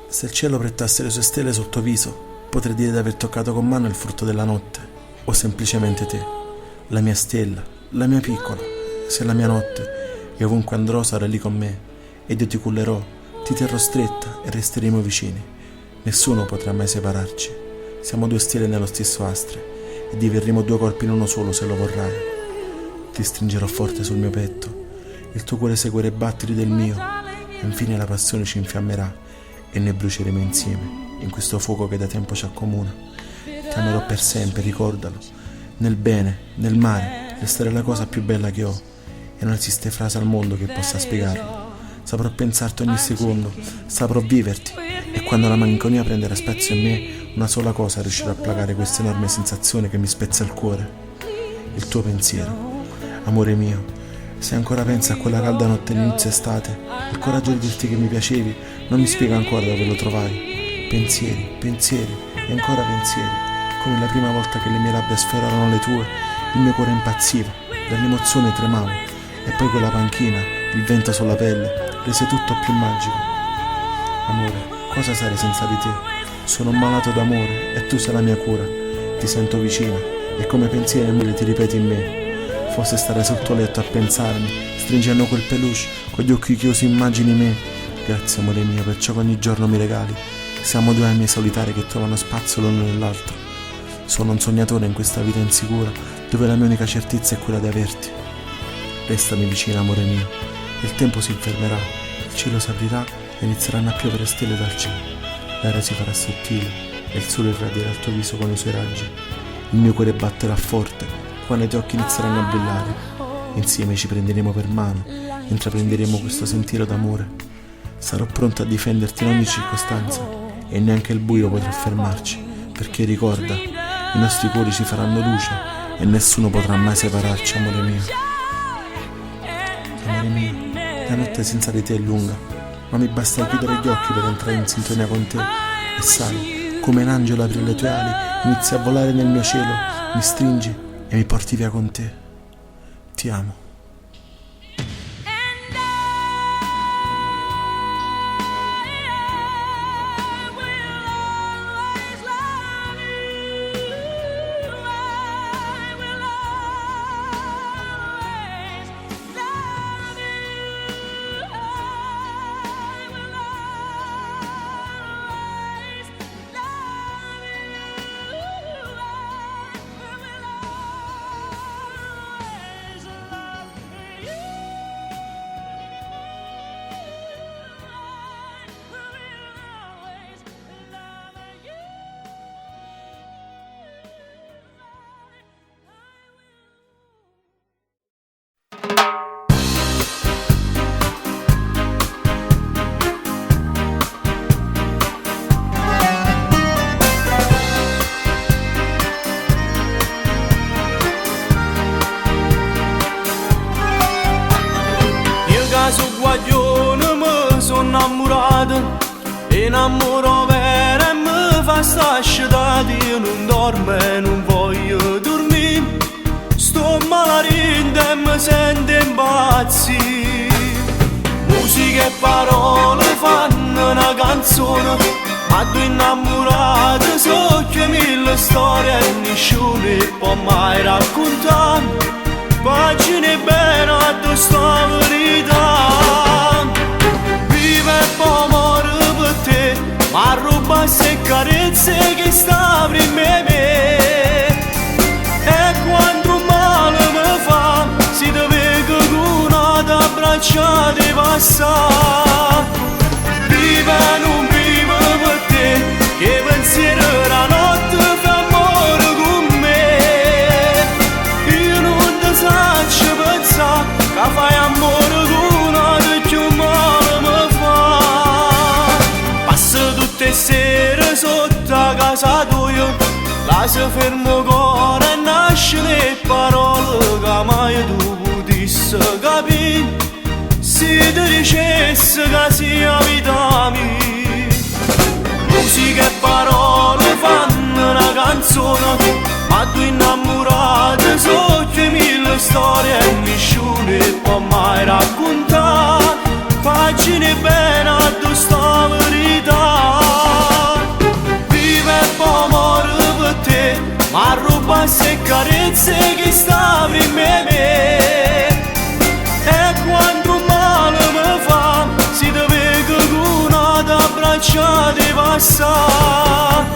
Se il cielo prettasse le sue stelle sul tuo viso, potrei dire di aver toccato con mano il frutto della notte, o semplicemente te, la mia stella, la mia piccola. Sei la mia notte, e ovunque andrò sarai lì con me, ed io ti cullerò, ti terrò stretta e resteremo vicini. Nessuno potrà mai separarci. Siamo due stelle nello stesso astre, e diverremo due corpi in uno solo se lo vorrai. Ti stringerò forte sul mio petto, il tuo cuore seguirà i battiti del mio, e infine la passione ci infiammerà, e noi bruceremo insieme, in questo fuoco che da tempo ci accomuna. Ti amerò per sempre, ricordalo. Nel bene, nel male, resterai la cosa più bella che ho, e non esiste frase al mondo che possa spiegarlo. Saprò pensarti ogni secondo, saprò viverti, e quando la malinconia prenderà spazio in me, una sola cosa riuscirà a placare questa enorme sensazione che mi spezza il cuore: il tuo pensiero. Amore mio, se ancora pensi a quella calda notte d'inizio estate, il coraggio di dirti che mi piacevi non mi spiega ancora dove lo trovai. Pensieri, pensieri e ancora pensieri, come la prima volta che le mie labbra sfiorarono le tue, il mio cuore impazziva, dall'emozione tremavo, e poi quella panchina, il vento sulla pelle, rese tutto più magico. Amore, cosa sarei senza di te? Sono un malato d'amore e tu sei la mia cura. Ti sento vicina e come pensieri e mille ti ripeti in me. Forse starei sul tuo letto a pensarmi, stringendo quel peluche, con gli occhi chiusi immagini me. Grazie amore mio per ciò che ogni giorno mi regali. Siamo due anime solitari che trovano spazio l'uno nell'altro. Sono un sognatore in questa vita insicura, dove la mia unica certezza è quella di averti. Restami vicina amore mio. Il tempo si infermerà, il cielo si aprirà e inizieranno a piovere stelle dal cielo. L'aria si farà sottile e il sole irradierà il tuo viso con i suoi raggi. Il mio cuore batterà forte quando i tuoi occhi inizieranno a brillare. Insieme ci prenderemo per mano, intraprenderemo questo sentiero d'amore. Sarò pronto a difenderti in ogni circostanza e neanche il buio potrà fermarci, perché ricorda, i nostri cuori ci faranno luce e nessuno potrà mai separarci, amore mio. Amore mio, la notte senza di te è lunga, ma mi basta chiudere gli occhi per entrare in sintonia con te. E sai, come un angelo apri le tue ali, inizi a volare nel mio cielo, mi stringi e mi porti via con te. Ti amo. Su guaglione mi sono innamorato, innamoro vero e mi fa sta sciatata. Io non dormo e non voglio dormire, sto malarindo e mi sento impazzire. Musica e parole fanno una canzone, a due innamorati so che mille storie e nessuno può mai raccontare. Pagine bene a tu sta verità. Vive e poi muore per te, ma ruba se carezze che sta prima di me. E quando male mi fa, si deve che una t'abbraccia di passare. Vive e non vive per te, che pensiero la notte fa amore con me. Io non ti saccio pensare che fai amore con una che più male mi fa. Passo tutte le sere sotto a casa tua, là si ferma il cuore e nasce le parole che mai tu potessi capire. Se ti dicessi che sia vita mia. Musica e parole fanno una canzone, ma due innamorati so che mille storie e nessuno può mai raccontare. Pagine bene a tu sta verità. braccia di passare.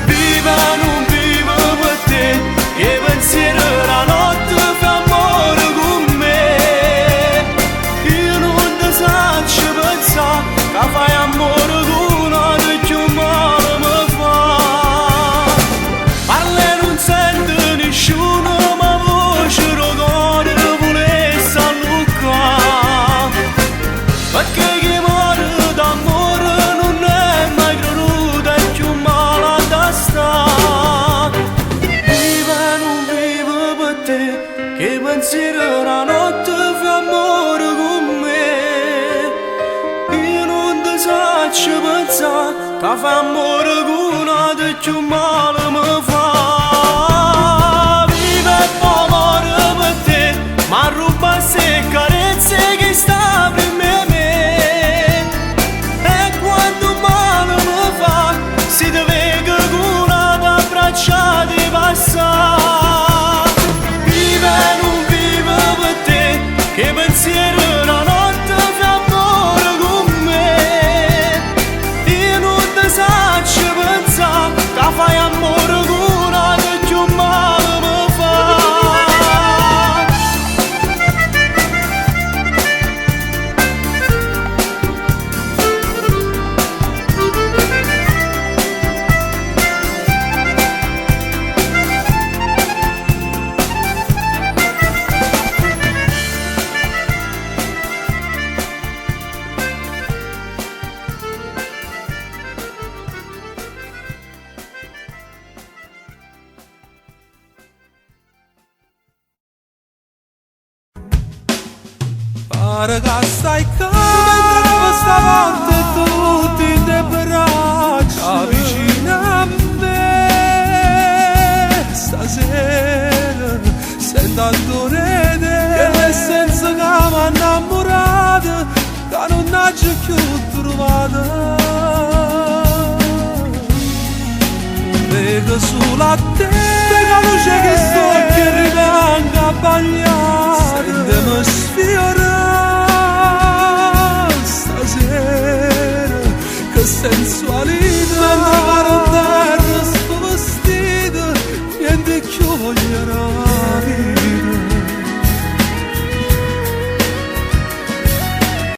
Vive o non vive per te, che pensiero la notte fa amore con me. Io non ti saccio pensare, che fai amore con una di più male mi fa. Parla e non sente nessuno, ma voce rogone volesse alluccare. Perché chi muore d'amore non è mai creduto, è più male a testa. Vive e non vive per te, che pensiero la notte fa amore con me. Io non ti saccio pensare, che fa amore con una di più male mi fa. Vive e poi muore per te, ma ruba se carezze che sta prima me. E quando male mi fa, si deve che una da braccia di passare. Vive e non vive per te, che pensiero la notte fa amore con me. Io non ti saccio pensare, che fai amore con una di più male mi fa. Pare che stai calmo, stavolta tutti in te braccia vicino a me. Stasera sento ancora te, che l'essenza che mi ha innamorato, che non ha più trovato. Vedo sulla te, la luce che sto che rimanga bagnata.